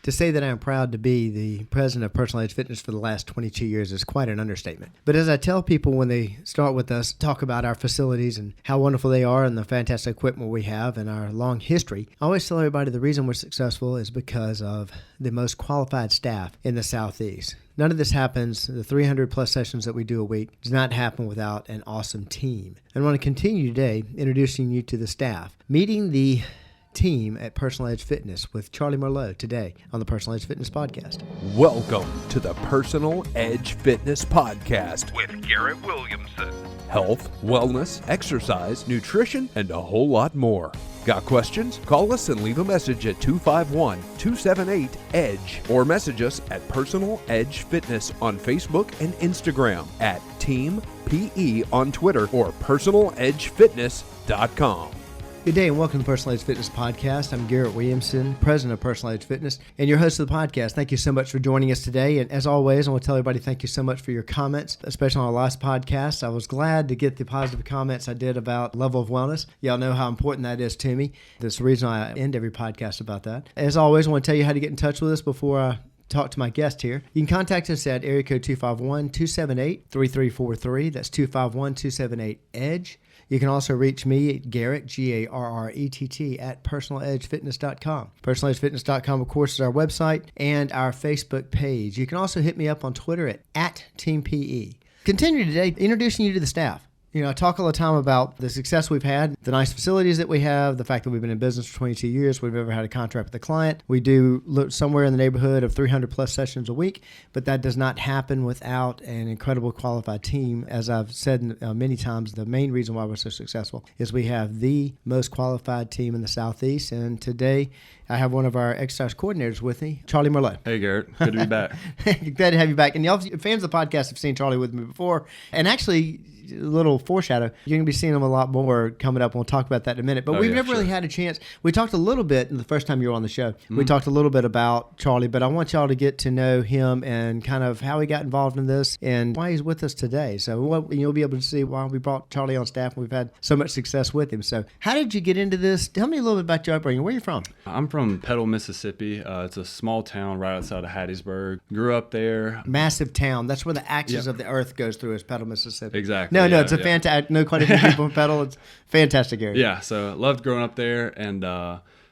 To say that I am proud to be the president of Personal Edge Fitness for the last 22 years is quite an understatement. But as I tell people when they start with us, talk about our facilities and how wonderful they are and the fantastic equipment we have and our long history, I always tell everybody the reason we're successful is because of the most qualified staff in the Southeast. None of this happens, the 300 plus sessions that we do a week does not happen without an awesome team. And I want to continue today introducing you to the staff. Meeting the team at Personal Edge Fitness with Charlie Marlowe today on the Personal Edge Fitness Podcast. Welcome to the Personal Edge Fitness Podcast with Garrett Williamson. Health, wellness, exercise, nutrition, and a whole lot more. Got questions? Call us and leave a message at 251-278-EDGE or message us at Personal Edge Fitness on Facebook and Instagram, at Team PE on Twitter, or personaledgefitness.com. Good day and welcome to the Personal Edge Fitness Podcast. I'm Garrett Williamson, president of Personal Edge Fitness, and your host of the podcast. Thank you so much for joining us today. And as always, I want to tell everybody thank you so much for your comments, especially on our last podcast. I was glad to get the positive comments I did about level of wellness. Y'all know how important that is to me. That's the reason I end every podcast about that. As always, I want to tell you how to get in touch with us before I talk to my guest here. You can contact us at area code 251-278-3343. That's 251-278-EDGE. You can also reach me at Garrett, Garrett, at personaledgefitness.com. Personaledgefitness.com, of course, is our website and our Facebook page. You can also hit me up on Twitter at TeamPE. Continue today introducing you to the staff. You know, I talk all the time about the success we've had, the nice facilities that we have, the fact that we've been in business for 22 years. We've never had a contract with a client. We do look somewhere in the neighborhood of 300 plus sessions a week, but that does not happen without an incredible qualified team. As I've said many times, the main reason why we're so successful is we have the most qualified team in the Southeast. And today I have one of our exercise coordinators with me, Charlie Marlowe. Hey, Garrett. Good to be back. Glad to have you back. And y'all, fans of the podcast, have seen Charlie with me before. And actually, a little foreshadow, you're going to be seeing him a lot more coming up, and we'll talk about that in a minute. But we've never really had a chance. We talked a little bit the first time you were on the show. We talked a little bit about Charlie, but I want y'all to get to know him and kind of how he got involved in this and why he's with us today. So you'll be able to see why we brought Charlie on staff, and we've had so much success with him. So how did you get into this? Tell me a little bit about your upbringing. Where are you from? I'm from Petal, Mississippi. It's a small town right outside of Hattiesburg. Grew up there. Massive town. That's where the axis of the earth goes through, is Petal, Mississippi. Exactly. No, it's a fantastic. No quite a few people in Petal. It's a fantastic area. Yeah, so loved growing up there and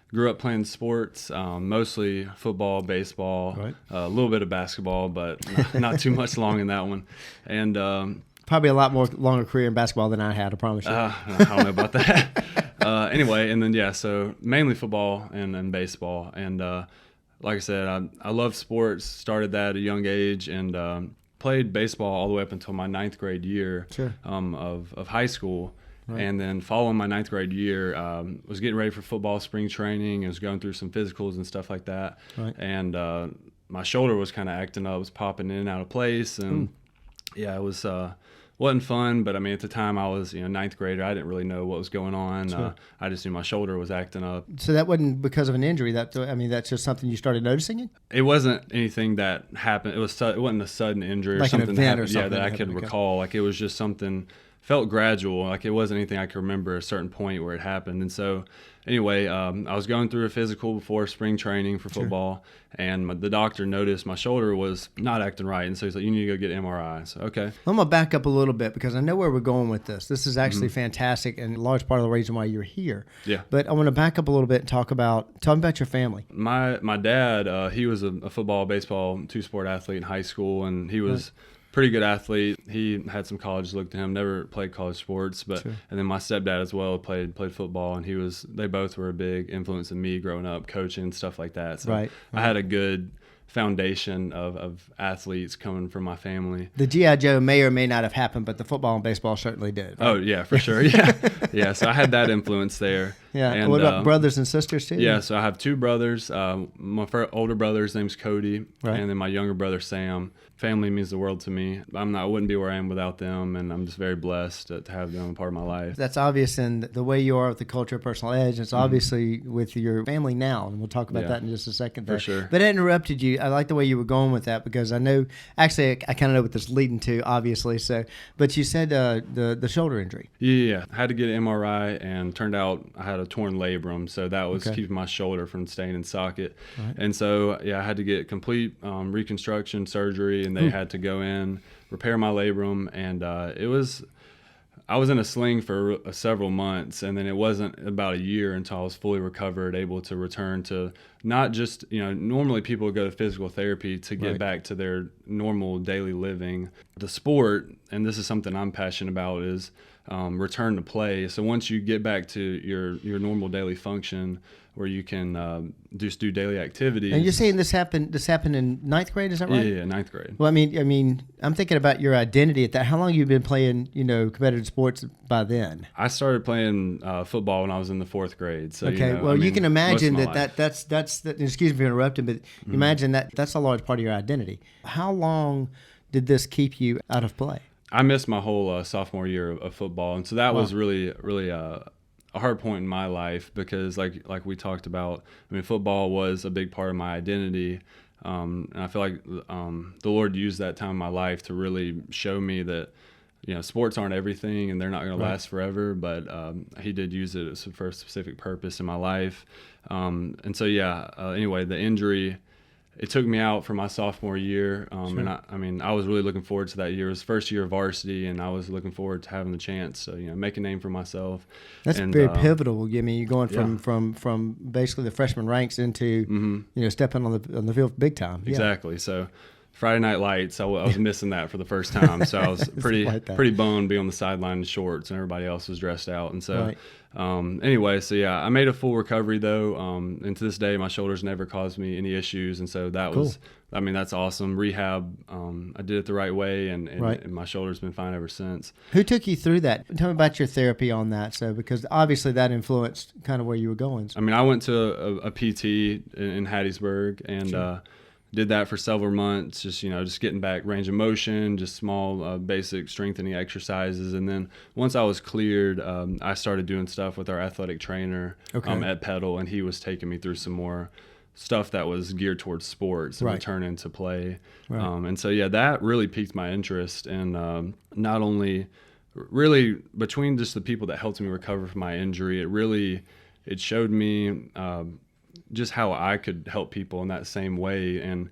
grew up playing sports, mostly football, baseball, right. A little bit of basketball, but not too much long in that one. And probably a lot more longer career in basketball than I had, I promise you. I don't know about that. Anyway, and then, so mainly football and baseball. And like I said, I love sports, started that at a young age, and played baseball all the way up until my ninth grade year of high school. Right. And then following my ninth grade year, was getting ready for football spring training and was going through some physicals and stuff like that. Right. And my shoulder was kind of acting up, was popping in and out of place. And it was wasn't fun, but I mean, at the time I was, ninth grader. I didn't really know what was going on. Sure. I just knew my shoulder was acting up. So that wasn't because of an injury. That's just something you started noticing it? It wasn't anything that happened. It wasn't a sudden injury like or something an event or something that I could recall. Like, it was just something, felt gradual. Like, it wasn't anything I could remember a certain point where it happened. And so anyway, I was going through a physical before spring training for football, and the doctor noticed my shoulder was not acting right, and so he's like, "You need to go get MRI." So, okay. I'm going to back up a little bit because I know where we're going with this. This is actually fantastic and a large part of the reason why you're here. Yeah. But I want to back up a little bit and tell me about your family. My dad, he was a football, baseball, two-sport athlete in high school, and he was pretty good athlete. He had some college look to him, never played college sports, but and then my stepdad as well played football, and they both were a big influence in me growing up, coaching and stuff like that. So I had a good foundation of athletes coming from my family. The G.I. Joe may or may not have happened, but the football and baseball certainly did. Right? Oh, yeah, for sure. Yeah. So I had that influence there. Yeah. And what about brothers and sisters too? Yeah, so I have two brothers. My older brother's name's Cody, and then my younger brother, Sam. Family means the world to me. I wouldn't be where I am without them, and I'm just very blessed to have them a part of my life. That's obvious in the way you are with the culture of Personal Edge. It's obviously with your family now, and we'll talk about that in just a second. For sure. But I interrupted you. I like the way you were going with that because I know, actually, I kind of know what this is leading to, obviously. But you said the shoulder injury. Yeah. I had to get an MRI, and turned out I had a torn labrum, so that was keeping my shoulder from staying in socket. Right. And so I had to get complete reconstruction surgery, and they had to go in, repair my labrum, and I was in a sling for several months, and then it wasn't about a year until I was fully recovered, able to return to not just, normally people would go to physical therapy to get back to their normal daily living. The sport, and this is something I'm passionate about, is return to play. So once you get back to your normal daily function, where you can just do daily activities. And you're saying this happened in ninth grade, is that right? Yeah, ninth grade. Well, I mean, I'm thinking about your identity at that. How long have you been playing, competitive sports by then? I started playing football when I was in the 4th grade. So, you can imagine that's excuse me for interrupting, but imagine that's a large part of your identity. How long did this keep you out of play? I missed my whole sophomore year of football, and so that was really, really a hard point in my life, because like we talked about, football was a big part of my identity, and I feel like the Lord used that time in my life to really show me that sports aren't everything and they're not going to last forever, but he did use it for a specific purpose in my life. And so anyway, the injury, it took me out for my sophomore year, and I was really looking forward to that year. It was first year of varsity, and I was looking forward to having the chance to make a name for myself. That's very pivotal. I mean, you're going from basically the freshman ranks into stepping on the field big time. Exactly. So Friday Night Lights, I was missing that for the first time, so I was pretty bummed being on the sideline in shorts and everybody else was dressed out. And so I made a full recovery though, and to this day my shoulders never caused me any issues, and so that was, that's awesome. Rehab, I did it the right way, and my shoulder's been fine ever since. Who took you through that? Tell me about your therapy on that, because obviously that influenced kind of where you were going. I went to a PT in Hattiesburg, and did that for several months, just getting back range of motion, just small basic strengthening exercises. And then once I was cleared, I started doing stuff with our athletic trainer at Pedal, and he was taking me through some more stuff that was geared towards sports and returning to play. And so, that really piqued my interest. And not only really between just the people that helped me recover from my injury, it showed me just how I could help people in that same way, and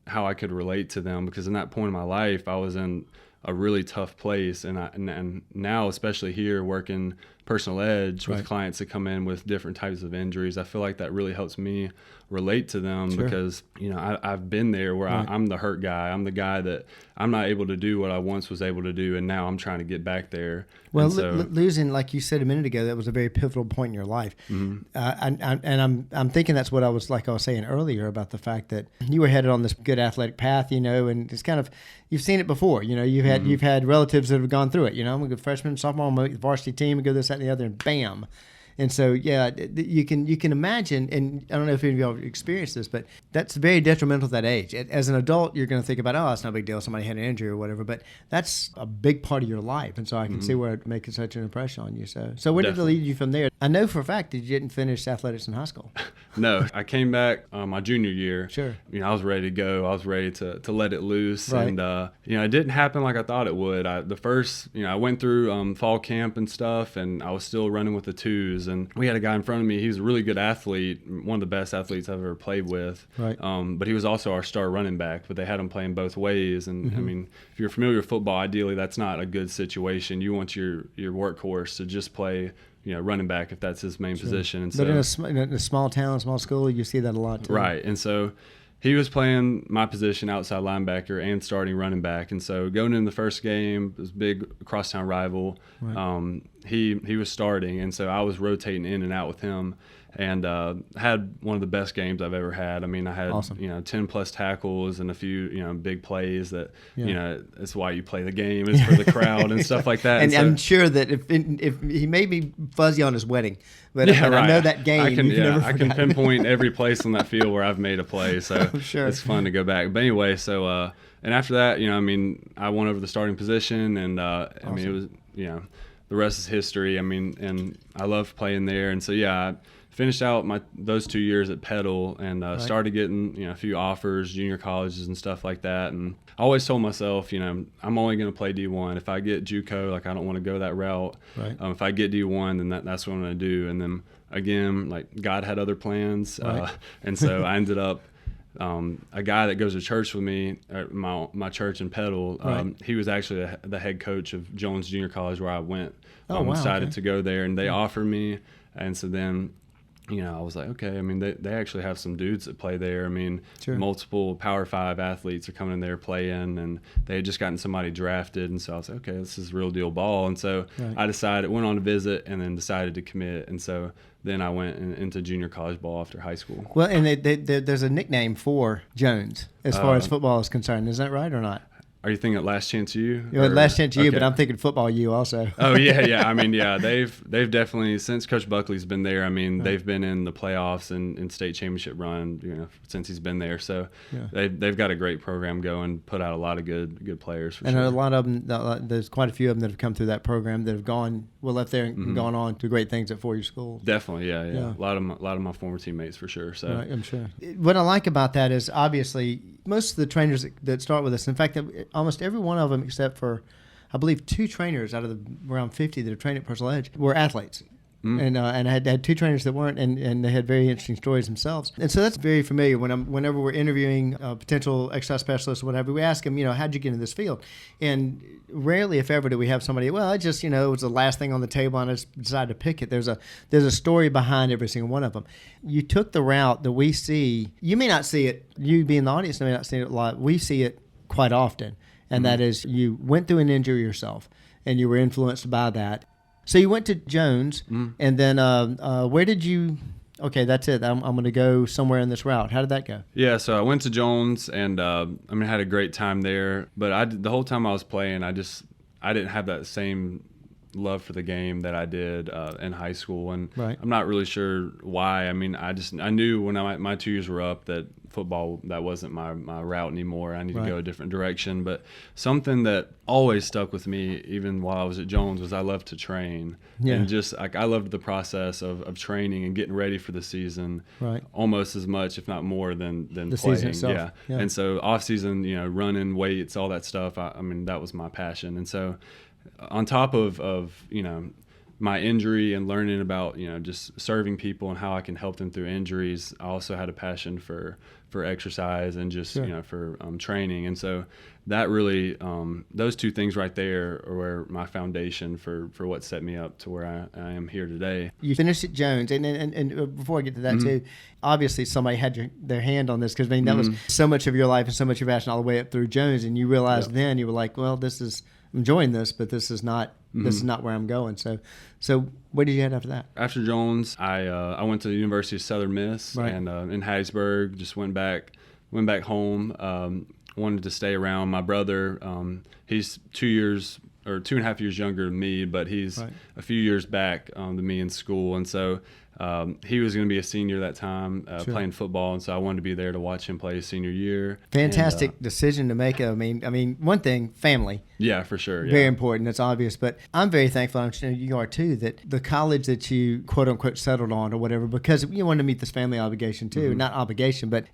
how I could relate to them, because in that point in my life I was in a really tough place, and now, especially here working personal edge with clients that come in with different types of injuries, I feel like that really helps me relate to them, because I've been there where I'm the hurt guy. I'm the guy that I'm not able to do what I once was able to do, and now I'm trying to get back there. Well, losing, like you said a minute ago, that was a very pivotal point in your life. And I'm thinking that's what I was saying earlier about the fact that you were headed on this good athletic path, and it's kind of, you've seen it before. You've had relatives that have gone through it. I'm a good freshman, sophomore, I'm a varsity team, and go this, that, and the other, and bam. And so, you can imagine, and I don't know if any of y'all have experienced this, but that's very detrimental at that age. As an adult, you're going to think about, it's not a big deal, somebody had an injury or whatever, but that's a big part of your life. And so I can see where it makes such an impression on you. So where did it lead you from there? I know for a fact that you didn't finish athletics in high school. No, I came back my junior year. Sure. I was ready to go. I was ready to let it loose. Right. And, it didn't happen like I thought it would. I went through fall camp and stuff, and I was still running with the twos. And we had a guy in front of me. He was a really good athlete, one of the best athletes I've ever played with. Right. But he was also our star running back, but they had him playing both ways. And if you're familiar with football, ideally that's not a good situation. You want your workhorse to just play running back if that's his main position. And but in a small town, small school, you see that a lot too. Right. And so he was playing my position, outside linebacker, and starting running back. And so going into the first game, this big crosstown rival, he was starting, and so I was rotating in and out with him, and had one of the best games I've ever had. I had awesome. 10 plus tackles and a few big plays that that's why you play the game, is for the crowd and stuff like that. And so, I'm sure that if he may be fuzzy on his wedding, but I know that game. I can pinpoint every place on that field where I've made a play, so it's fun to go back. But anyway, so and after that, I won over the starting position, and awesome. It was the rest is history. And I love playing there, and so I finished out those 2 years at Petal and started getting a few offers, junior colleges and stuff like that. And I always told myself, I'm only going to play D1. If I get JUCO, like I don't want to go that route. Right. If I get D1, then that's what I'm going to do. And then again, like God had other plans, right. and so I ended up. A guy that goes to church with me at my church in Petal, right. he was actually the head coach of Jones Junior College where I went. Oh, wow, decided okay. to go there, and they offered me, and so then I was like, okay. I mean, they actually have some dudes that play there. I mean, sure. multiple Power 5 athletes are coming in there playing, and they had just gotten somebody drafted. And so I was like, okay, this is real deal ball. And so right. I went on a visit, and then decided to commit. And so then I went into junior college ball after high school. Well, and there's a nickname for Jones as far as football is concerned. Is that right or not? Are you thinking Last Chance U? Last Chance U, okay. but I'm thinking Football U also. Oh yeah. I mean, yeah, they've definitely, since Coach Buckley's been there. I mean, right. They've been in the playoffs and state championship run, since he's been there. So yeah. they've got a great program going, put out a lot of good players. For and sure. a lot of them, there's quite a few of them that have come through that program that have left there and gone on to great things at four-year schools. Definitely, yeah. A lot of my former teammates for sure. So right, I'm sure. What I like about that is obviously most of the trainers that start with us, in fact, almost every one of them except for, I believe, 2 trainers out of the around 50 that have trained at Personal Edge were athletes. And I had 2 trainers that weren't, and they had very interesting stories themselves. And so that's very familiar. Whenever we're interviewing potential exercise specialists or whatever, we ask them, how'd you get into this field? And rarely, if ever, do we have somebody, well, I just, it was the last thing on the table and I just decided to pick it. There's a story behind every single one of them. You took the route that we see. You may not see it. You being the audience may not see it a lot. We see it quite often. And that is, you went through an injury yourself and you were influenced by that. So you went to Jones, and then where did you? Okay, that's it. I'm going to go somewhere in this route. How did that go? Yeah, so I went to Jones, and I had a great time there. But the whole time I was playing, I didn't have that same love for the game that I did in high school, and right. I'm not really sure why. I mean, I knew when my 2 years were up that football, that wasn't my route anymore. I need to go a different direction. But something that always stuck with me, even while I was at Jones, was I loved to train. Yeah. And just like I loved the process of training and getting ready for the season, right. almost as much, if not more, than the playing. Season itself. Yeah. And so off season, running, weights, all that stuff. I mean, that was my passion. And so on top of my injury and learning about just serving people and how I can help them through injuries, I also had a passion for exercise and just sure. For training. And so that really those 2 things right there are my foundation for what set me up to where I am here today. You finished at Jones, and before I get to that too, obviously somebody had their hand on this, because that was so much of your life and so much of your passion all the way up through Jones, and you realized then you were like, well, I'm enjoying this, but this is not where I'm going. So what did you head after that? After Jones, I went to the University of Southern Miss, right. and in Hattiesburg, just went back home. Wanted to stay around. My brother, he's 2.5 years younger than me, but he's right. a few years back than me in school, and so he was going to be a senior that time, sure. playing football, and so I wanted to be there to watch him play his senior year. Fantastic decision to make. I mean, one thing, family. Yeah, for sure. Yeah. Very important. That's obvious. But I'm very thankful, I'm sure you are too, that the college that you quote unquote settled on or whatever, because you wanted to meet this family obligation too. Not obligation, but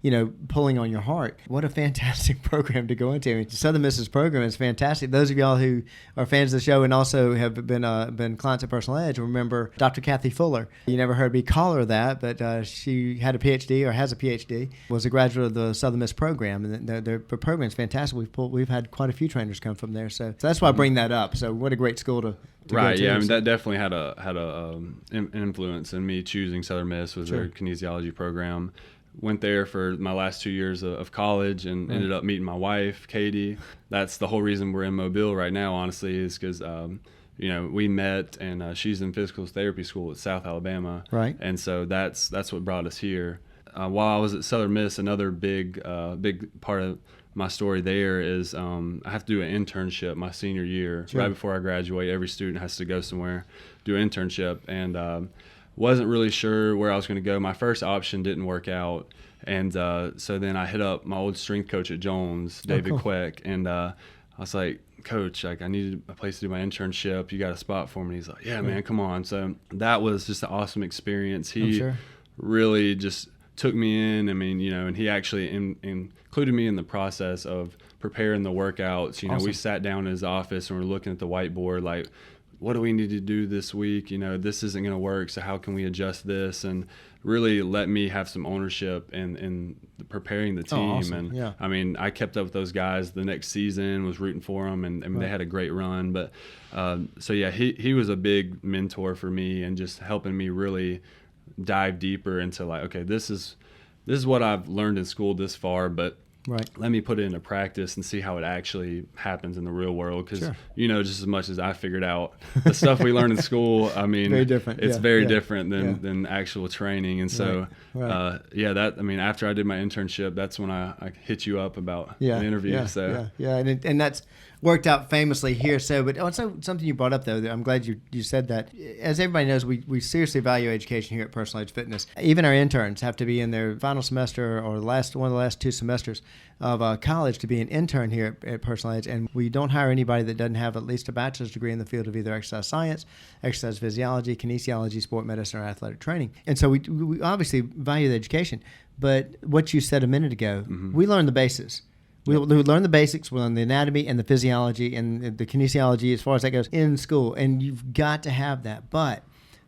pulling on your heart. What a fantastic program to go into. I mean, Southern Miss's program is fantastic. Those of y'all who are fans of the show and also have been clients at Personal Edge remember Dr. Kathy Fuller. You never heard me call her that, but she had a PhD or has a PhD. Was a graduate of the Southern Miss program, and their program is fantastic. We've had quite a few trainers come from there. So that's why I bring that up. So what a great school to right. go to. Yeah, I mean, that definitely had an influence in me choosing Southern Miss. Was sure. their kinesiology program. Went there for my last 2 years of college and ended up meeting my wife, Katie. That's the whole reason we're in Mobile right now, honestly, is because we met, and she's in physical therapy school at South Alabama, right? And so that's what brought us here. While I was at Southern Miss, another big part of my story there is I have to do an internship my senior year. Sure. Right before I graduate. Every student has to go somewhere, do an internship, and wasn't really sure where I was going to go. My first option didn't work out, and so then I hit up my old strength coach at Jones, David Queck, and I was like, Coach, I needed a place to do my internship. You got a spot for me? He's like, yeah, man, come on. So that was just an awesome experience. He really just took me in. I mean, and he actually included me in the process of preparing the workouts. Awesome. We sat down in his office and we're looking at the whiteboard, like, what do we need to do this week? This isn't going to work, so how can we adjust this? And really let me have some ownership in preparing the team. Awesome. And I mean, I kept up with those guys the next season, was rooting for them, and I mean, they had a great run. But so yeah, he was a big mentor for me, and just helping me really dive deeper into, like, okay, this is what I've learned in school this far, but let me put it into practice and see how it actually happens in the real world. Because just as much as I figured out the stuff we learned in school, I mean, very different. It's very different than actual training. And so that, I mean, after I did my internship, that's when I hit you up about an interview. And that's worked out famously here. So, but also something you brought up, though, I'm glad you said that. As everybody knows, we seriously value education here at Personal Edge Fitness. Even our interns have to be in their final semester or one of the last 2 semesters of college to be an intern here at Personal Edge. And we don't hire anybody that doesn't have at least a bachelor's degree in the field of either exercise science, exercise physiology, kinesiology, sport medicine, or athletic training. And so we obviously value the education. But what you said a minute ago, we learn the basics. We learn the basics, we learn the anatomy and the physiology and the kinesiology as far as that goes in school, and you've got to have that. But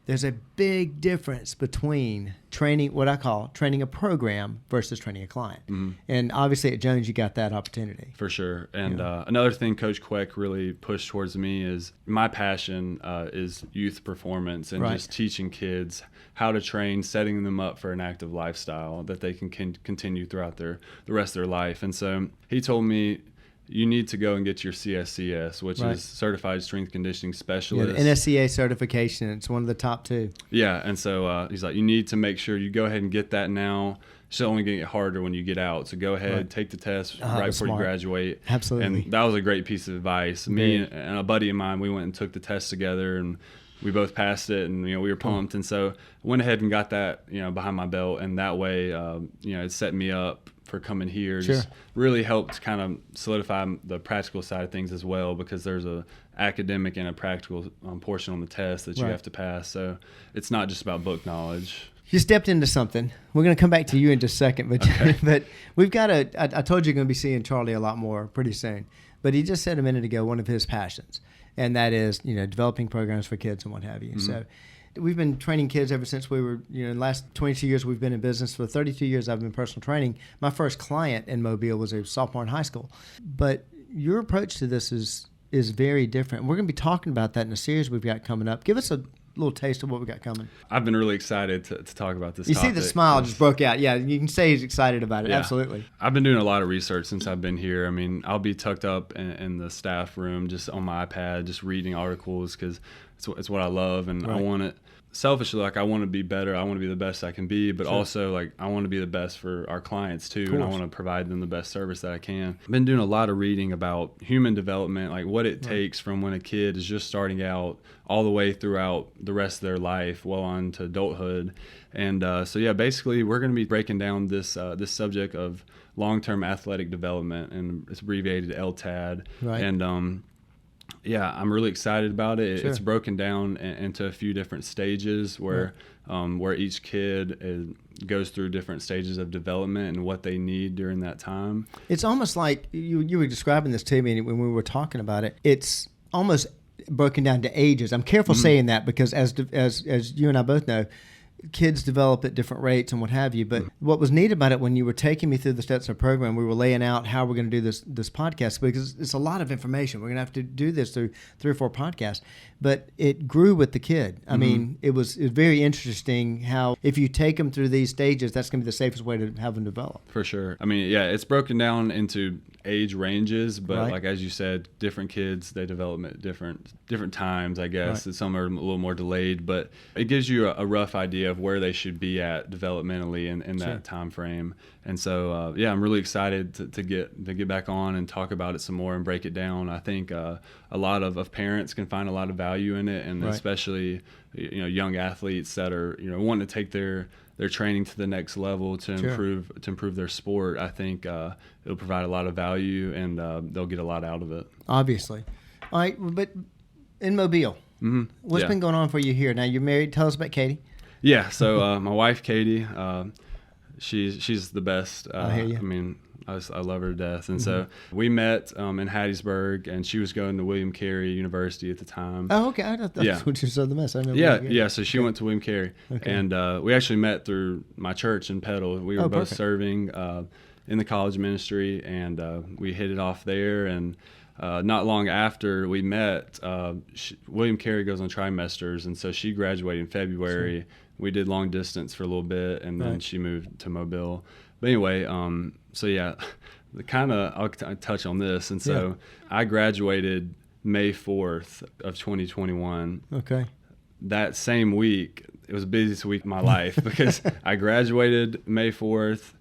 there's a big difference between training, what I call training a program versus training a client. And obviously at Jones, you got that opportunity. For sure. And another thing Coach Queck really pushed towards me is my passion is youth performance and just teaching kids how to train, setting them up for an active lifestyle that they can continue throughout the rest of their life. And so he told me, you need to go and get your CSCS, which is Certified Strength Conditioning Specialist. The NSCA certification, it's one of the top 2. Yeah, and so he's like, you need to make sure you go ahead and get that now. It's only going to get harder when you get out. So go ahead, take the test right before you graduate. Absolutely. And that was a great piece of advice. Me and a buddy of mine, we went and took the test together, and we both passed it, and we were pumped. And so I went ahead and got that behind my belt, and that way it set me up for coming here. Just really helped kind of solidify the practical side of things as well, because there's a academic and a practical portion on the test that you have to pass. So it's not just about book knowledge. You stepped into something. We're going to come back to you in just a second, but but we've got I told you you're going to be seeing Charlie a lot more pretty soon. But he just said a minute ago one of his passions, and that is developing programs for kids and what have you. So we've been training kids ever since we were, in the last 22 years we've been in business. For 32 years I've been personal training. My first client in Mobile was a sophomore in high school. But your approach to this is very different. We're going to be talking about that in a series we've got coming up. Give us a little taste of what we got coming. I've been really excited to talk about this topic. You see the smile just broke out. Yeah, you can say he's excited about it. Yeah. Absolutely. I've been doing a lot of research since I've been here. I mean, I'll be tucked up in the staff room just on my iPad, just reading articles, because it's what I love, and I want it. Selfishly, like, I want to be better. I want to be the best I can be, but also, like, I want to be the best for our clients too, and I want to provide them the best service that I can. I've been doing a lot of reading about human development, like what it takes from when a kid is just starting out all the way throughout the rest of their life, well on to adulthood. And basically, we're going to be breaking down this subject of long-term athletic development, and it's abbreviated LTAD. And I'm really excited about it. It's broken down into a few different stages where each kid goes through different stages of development and what they need during that time. It's almost like you were describing this to me when we were talking about it. It's almost broken down to ages. I'm careful saying that, because as you and I both know, kids develop at different rates and what have you. But what was neat about it, when you were taking me through the steps of the program, we were laying out how we're going to do this podcast, because it's a lot of information. We're going to have to do this through 3 or 4 podcasts. But it grew with the kid. I mean, it was very interesting how if you take them through these stages, that's going to be the safest way to have them develop. For sure. I mean, it's broken down into age ranges, but like as you said, different kids, they develop at different times, I guess. Some are a little more delayed, but it gives you a rough idea of where they should be at developmentally in that time frame. And so I'm really excited to get back on and talk about it some more and break it down. I think a lot of parents can find a lot of value in it, and especially young athletes that are wanting to take their training to the next level to improve their sport. I think it'll provide a lot of value, and they'll get a lot out of it. Obviously. All right, but in Mobile, what's been going on for you here? Now, you're married. Tell us about Katie. Yeah. So my wife, Katie, she's the best. I hear you. I mean, I love her to death. And so we met in Hattiesburg, and she was going to William Carey University at the time. Oh, okay. I thought that's what you said the mess. I remember. Yeah. So she went to William Carey, and we actually met through my church in Petal. We were both serving in the college ministry, and we hit it off there. And not long after we met, William Carey goes on trimesters, and so she graduated in February. Sure. We did long distance for a little bit, and then she moved to Mobile. But anyway, so yeah, I'll touch on this. And so I graduated May 4th of 2021. Okay. That same week, it was the busiest week of my life because I graduated May 4th.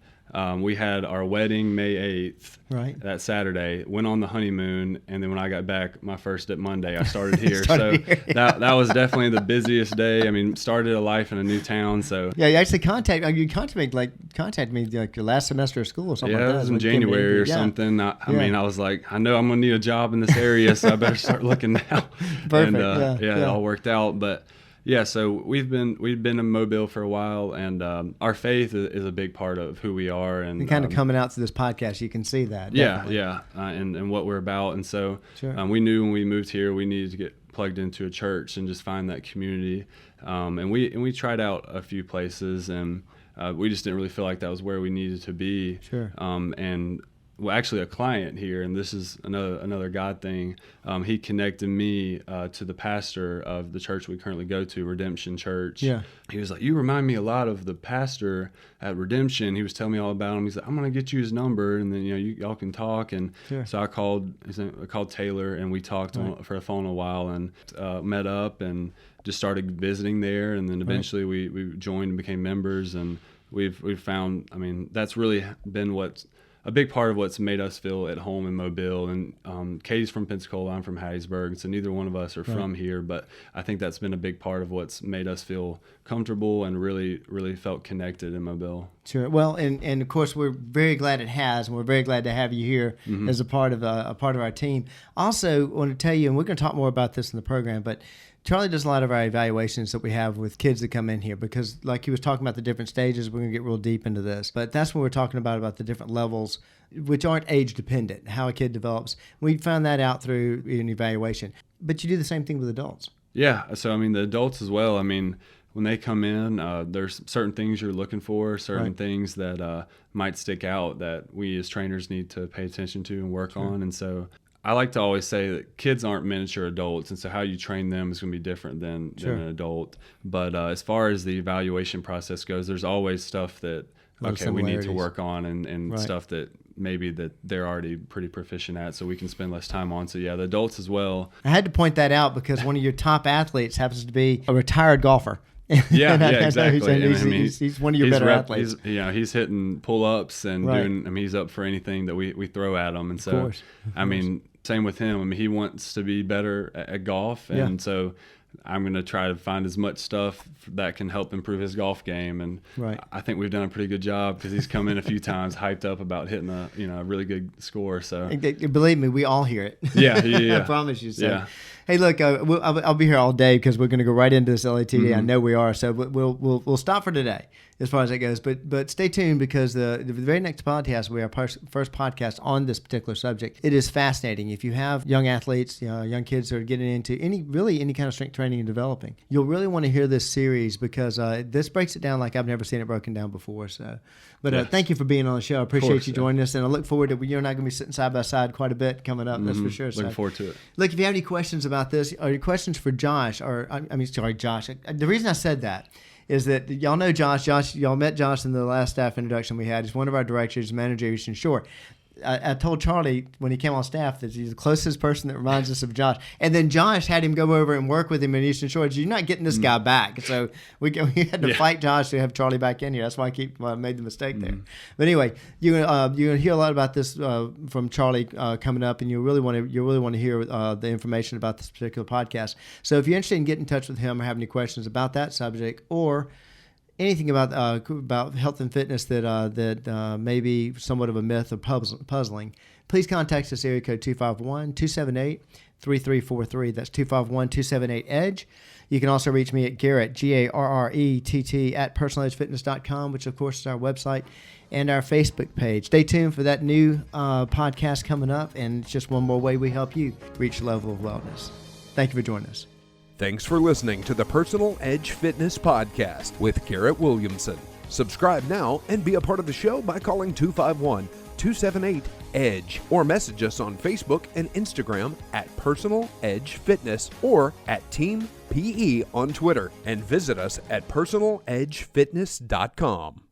We had our wedding May 8th, that Saturday, went on the honeymoon, and then when I got back, my first Monday, I started here. That was definitely the busiest day. I mean, started a life in a new town. So yeah, you actually contacted me like your last semester of school or something. Yeah, like that. It was in January or something. I mean, I was like, I know I'm gonna need a job in this area, so I better start looking now. Perfect. And it all worked out, but. Yeah, so we've been in Mobile for a while, and our faith is a big part of who we are, and kind of coming out to this podcast, you can see that. And what we're about, and so we knew when we moved here we needed to get plugged into a church and just find that community, and we tried out a few places, and we just didn't really feel like that was where we needed to be. And well, actually a client here, and this is another God thing, he connected me to the pastor of the church we currently go to, Redemption Church. Yeah. He was like, you remind me a lot of the pastor at Redemption. He was telling me all about him. He's like, I'm going to get you his number, and then y'all can talk. And so I called Taylor, and we talked for a phone a while, and met up and just started visiting there, and then eventually we joined and became members, and we've found, I mean, that's really been a big part of what's made us feel at home in Mobile. And Katie's from Pensacola, I'm from Hattiesburg, so neither one of us are from here, but I think that's been a big part of what's made us feel comfortable and really, really felt connected in Mobile. Sure. Well, and of course we're very glad it has, and we're very glad to have you here as a part of our team. Also, I want to tell you, and we're going to talk more about this in the program, but Charlie does a lot of our evaluations that we have with kids that come in here, because like he was talking about the different stages, we're going to get real deep into this. But that's what we're talking about the different levels, which aren't age dependent, how a kid develops. We found that out through an evaluation. But you do the same thing with adults. Yeah. So, I mean, the adults as well. I mean, when they come in, there's certain things you're looking for, certain things that might stick out that we as trainers need to pay attention to and work on. And so I like to always say that kids aren't miniature adults, and so how you train them is going to be different than an adult. But as far as the evaluation process goes, there's always stuff that, we need to work on, and stuff that maybe that they're already pretty proficient at, so we can spend less time on. So yeah, the adults as well. I had to point that out because one of your top athletes happens to be a retired golfer. Exactly. He's one of your better athletes. He's hitting pull-ups and doing. I mean, he's up for anything that we throw at him. And so, of course. I mean, same with him. I mean, he wants to be better at golf, and so I'm going to try to find as much stuff that can help improve his golf game. And I think we've done a pretty good job, because he's come in a few times hyped up about hitting a really good score. So believe me, we all hear it. Yeah. I promise you. So. Yeah. Hey, look, I'll be here all day because we're going to go right into this LATD. I know we are. So we'll stop for today as far as that goes. But stay tuned, because the very next podcast will be our first podcast on this particular subject. It is fascinating. If you have young athletes, young kids that are getting into any kind of strength training and developing, you'll really want to hear this series, because this breaks it down like I've never seen it broken down before. So, but thank you for being on the show. I appreciate you joining us, and I look forward to you and I going to be sitting side by side quite a bit coming up. That's for sure. Looking forward to it. Look, if you have any questions about this, or your questions for Josh, Josh. The reason I said that is that y'all know Josh. Y'all met Josh in the last staff introduction we had. He's one of our directors, manager of Eastern Shore. I told Charlie when he came on staff that he's the closest person that reminds us of Josh. And then Josh had him go over and work with him in Eastern Shore. You're not getting this guy back. So we had to fight Josh to have Charlie back in here. That's why I made the mistake there. But anyway, you're gonna hear a lot about this from Charlie coming up, and you really want to hear the information about this particular podcast. So if you're interested in getting in touch with him or have any questions about that subject, or anything about health and fitness that may be somewhat of a myth or puzzling, please contact us, area code 251-278-3343. That's 251-278-EDGE. You can also reach me at Garrett, Garrett, at personaledgefitness.com, which of course is our website and our Facebook page. Stay tuned for that new podcast coming up, and it's just one more way we help you reach a level of wellness. Thank you for joining us. Thanks for listening to the Personal Edge Fitness Podcast with Garrett Williamson. Subscribe now and be a part of the show by calling 251-278-EDGE or message us on Facebook and Instagram at Personal Edge Fitness or at Team PE on Twitter, and visit us at personaledgefitness.com.